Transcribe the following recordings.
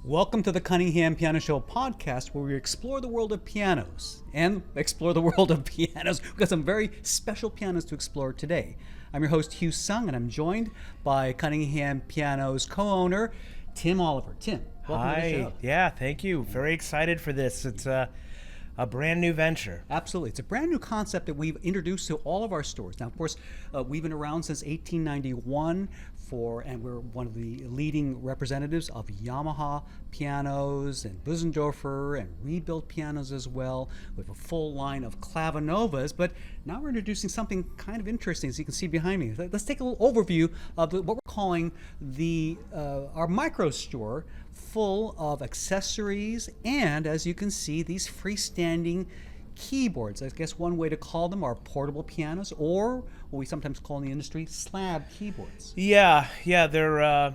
Welcome to the Cunningham Piano Show Podcast, where we explore the world of pianos and explore the world of pianos. We've got some very special pianos to explore today. I'm your host, Hugh, and I'm joined by Cunningham Piano's co-owner, Tim Oliver. Tim, welcome to the show. Yeah, thank you. Very excited for this. It's a brand new venture. Absolutely. It's a brand new concept that we've introduced to all of our stores. Now, of course, we've been around since 1891 and we're one of the leading representatives of Yamaha pianos and Busendorfer and rebuilt pianos as well. We have a full line of Clavinovas, but now we're introducing something kind of interesting, as you can see behind me. Let's take a little overview of what we're calling our micro store, full of accessories and, as you can see, these freestanding keyboards. I guess one way to call them are portable pianos, or what we sometimes call in the industry slab keyboards. Yeah, they're a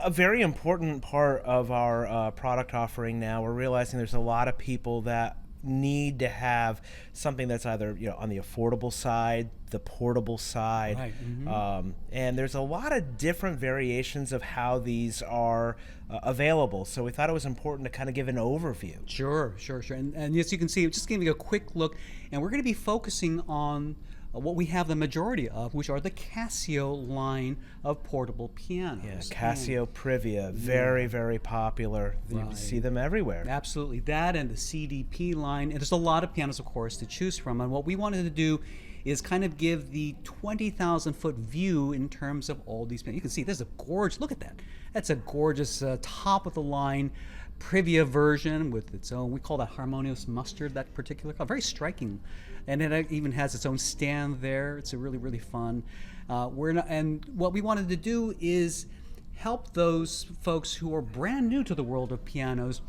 very important part of our product offering now. We're realizing there's a lot of people that need to have something that's either on the affordable side, the portable side, right. Mm-hmm. And there's a lot of different variations of how these are available. So we thought it was important to kind of give an overview. Sure. And as you can see, just giving you a quick look, and we're going to be focusing on what we have the majority of, which are the Casio line of portable pianos. Yeah, Casio Prussia, very popular. Right. You see them everywhere. Absolutely. That and the CDP line. And there's a lot of pianos, of course, to choose from. And what we wanted to do is kind of give the 20,000-foot view in terms of all these pianos. You can see there's a gorgeous, look at that. That's a gorgeous top-of-the-line Prussia version with its own, we call that harmonious mustard, that particular color. Very striking. And it even has its own stand there. It's a really fun. And what we wanted to do is help those folks who are brand new to the world of pianos,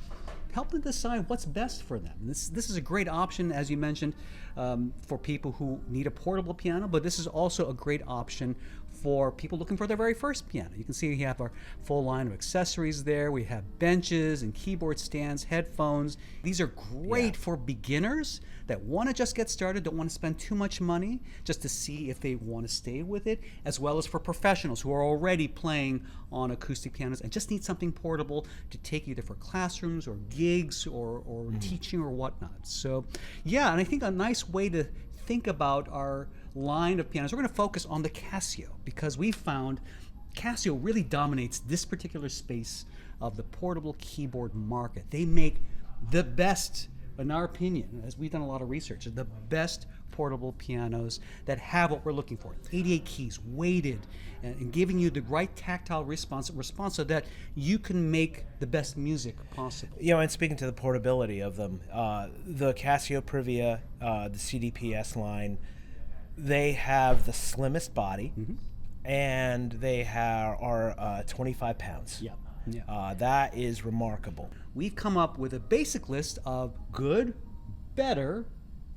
help them decide what's best for them. This is a great option, as you mentioned, for people who need a portable piano, but this is also a great option for people looking for their very first piano. You can see we have our full line of accessories there. We have benches and keyboard stands, headphones. These are great for beginners that want to just get started, don't want to spend too much money, just to see if they want to stay with it, as well as for professionals who are already playing on acoustic pianos and just need something portable to take either for classrooms or gigs or teaching or whatnot. So, yeah, and I think a nice way to think about our line of pianos, we're going to focus on the Casio, because we found Casio really dominates this particular space of the portable keyboard market. They make the best, in our opinion, as we've done a lot of research, the best portable pianos that have what we're looking for. 88 keys, weighted, and giving you the right tactile response so that you can make the best music possible. And speaking to the portability of them, the Casio Prussia, the CDPS line, they have the slimmest body, and they are 25 pounds. Yeah. That is remarkable. We've come up with a basic list of good, better,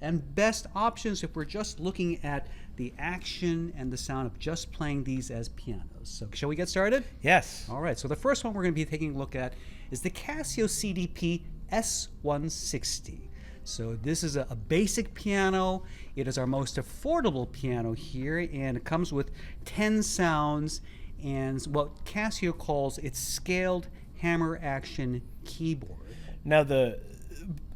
and best options if we're just looking at the action and the sound of just playing these as pianos. So shall we get started? Yes. All right, so the first one we're going to be taking a look at is the Casio CDP-S160. So this is a basic piano. It is our most affordable piano here, and it comes with 10 sounds and what Casio calls its scaled hammer action keyboard. Now the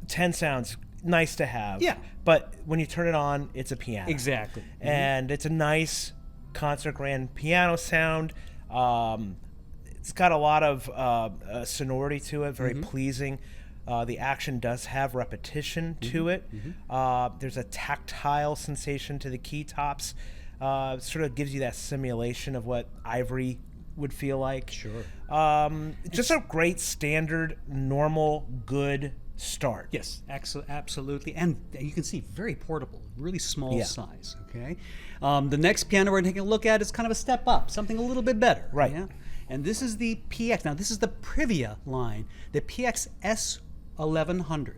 10 sounds nice to have. Yeah. But when you turn it on, it's a piano. Exactly. And it's a nice concert grand piano sound. It's got a lot of sonority to it, very pleasing. The action does have repetition to it. There's a tactile sensation to the key tops. Sort of gives you that simulation of what ivory would feel like. Sure. Just a great standard, normal, good start. Yes, absolutely. And you can see very portable, really small size. Okay. The next piano we're taking a look at is kind of a step up, something a little bit better. Right. Yeah? And this is the PX. Now, this is the Prussia line, the PX-S1100.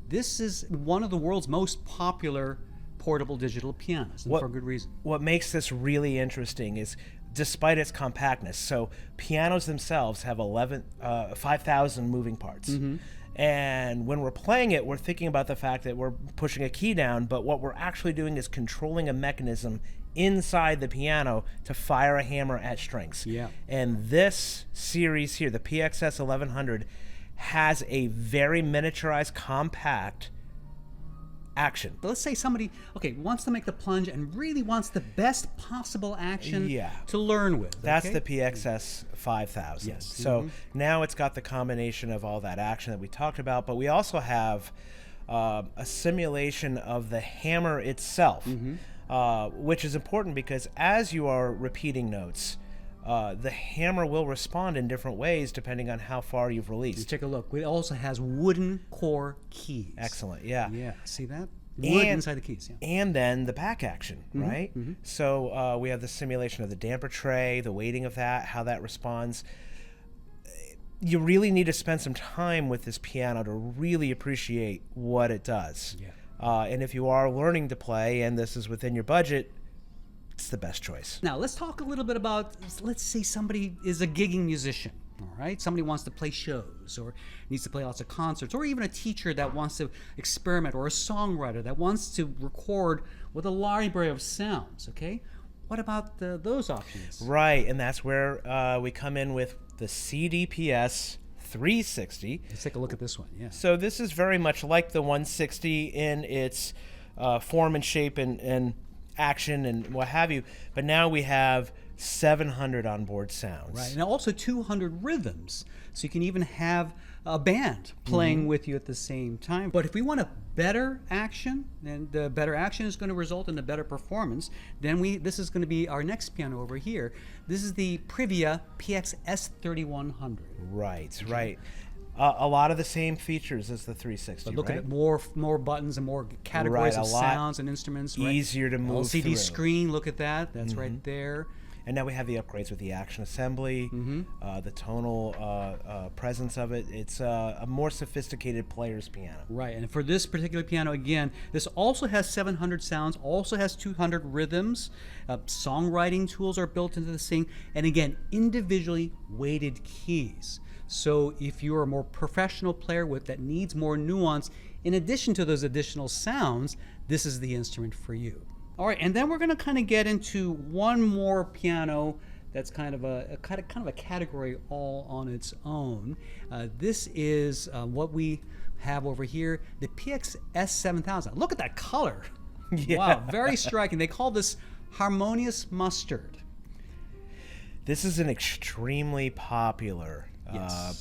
This is one of the world's most popular portable digital pianos, and for good reason. What makes this really interesting is, despite its compactness, so pianos themselves have 5,000 moving parts. And when we're playing it, we're thinking about the fact that we're pushing a key down, but what we're actually doing is controlling a mechanism inside the piano to fire a hammer at strings. Yeah. And this series here, the PXS1100, has a very miniaturized, compact action. But let's say somebody, wants to make the plunge and really wants the best possible action to learn with. That's the PX-S5000. Yes. So now it's got the combination of all that action that we talked about, but we also have a simulation of the hammer itself, which is important because as you are repeating notes, the hammer will respond in different ways depending on how far you've released. You take a look. It also has wooden core keys. Excellent, yeah. Yeah, see that? Wood inside the keys, yeah. And then the back action, right? So we have the simulation of the damper tray, the weighting of that, how that responds. You really need to spend some time with this piano to really appreciate what it does. Yeah. And if you are learning to play and this is within your budget, it's the best choice. Now, let's talk a little bit about, let's say somebody is a gigging musician, all right? Somebody wants to play shows or needs to play lots of concerts, or even a teacher that wants to experiment, or a songwriter that wants to record with a library of sounds, okay? What about those options? Right, and that's where we come in with the CDPS360. Let's take a look at this one, yeah. So this is very much like the 160 in its form and shape and action and what have you, but now we have 700 onboard sounds. Right, and also 200 rhythms, so you can even have a band playing with you at the same time. But if we want a better action, and the better action is going to result in a better performance, then this is going to be our next piano over here. This is the Privia PX-S3100. Right, right. A lot of the same features as the 360. But look right? at it, more buttons and more categories of sounds and instruments. Easier to move LCD through. screen, look at that. That's right there. And now we have the upgrades with the action assembly, the tonal presence of it. It's a more sophisticated player's piano. Right, and for this particular piano, again, this also has 700 sounds, also has 200 rhythms. Songwriting tools are built into this thing, and again, individually weighted keys. So if you're a more professional player that needs more nuance, in addition to those additional sounds, this is the instrument for you. All right, and then we're going to kind of get into one more piano that's kind of a category all on its own. This is what we have over here, the PX-S7000. Look at that color. Yeah. Wow, very striking. They call this harmonious mustard. This is an extremely popular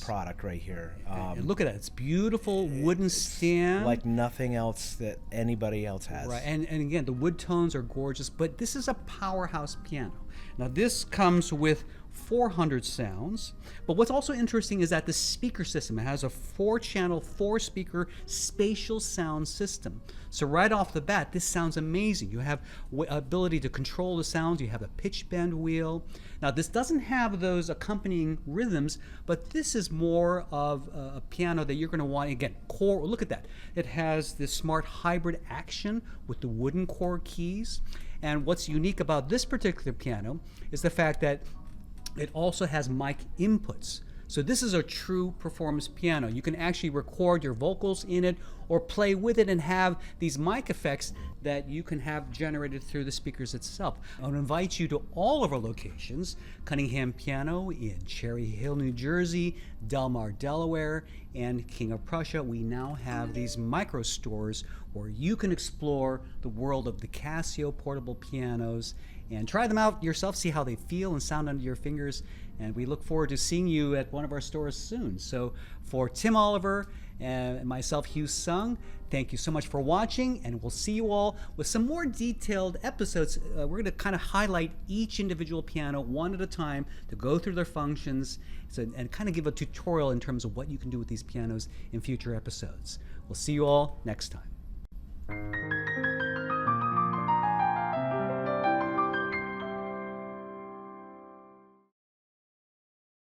product right here. And look at that. It's beautiful wooden stand. Like nothing else that anybody else has. Right, and again, the wood tones are gorgeous, but this is a powerhouse piano. Now this comes with 400 sounds, but what's also interesting is that the speaker system, it has a 4-channel, 4-speaker spatial sound system. So right off the bat, this sounds amazing. You have ability to control the sounds, you have a pitch bend wheel. Now this doesn't have those accompanying rhythms, but this is more of a piano that you're going to want, again, core, look at that. It has this smart hybrid action with the wooden core keys. And what's unique about this particular piano is the fact that it also has mic inputs. So this is a true performance piano. You can actually record your vocals in it or play with it and have these mic effects that you can have generated through the speakers itself. I want to invite you to all of our locations: Cunningham Piano in Cherry Hill, New Jersey, Delmar, Delaware, and King of Prussia. We now have these micro stores where you can explore the world of the Casio portable pianos and try them out yourself, see how they feel and sound under your fingers. And we look forward to seeing you at one of our stores soon. So for Tim Oliver and myself, Hugh Sung, thank you so much for watching, and we'll see you all with some more detailed episodes. We're going to kind of highlight each individual piano one at a time to go through their functions and kind of give a tutorial in terms of what you can do with these pianos in future episodes. We'll see you all next time.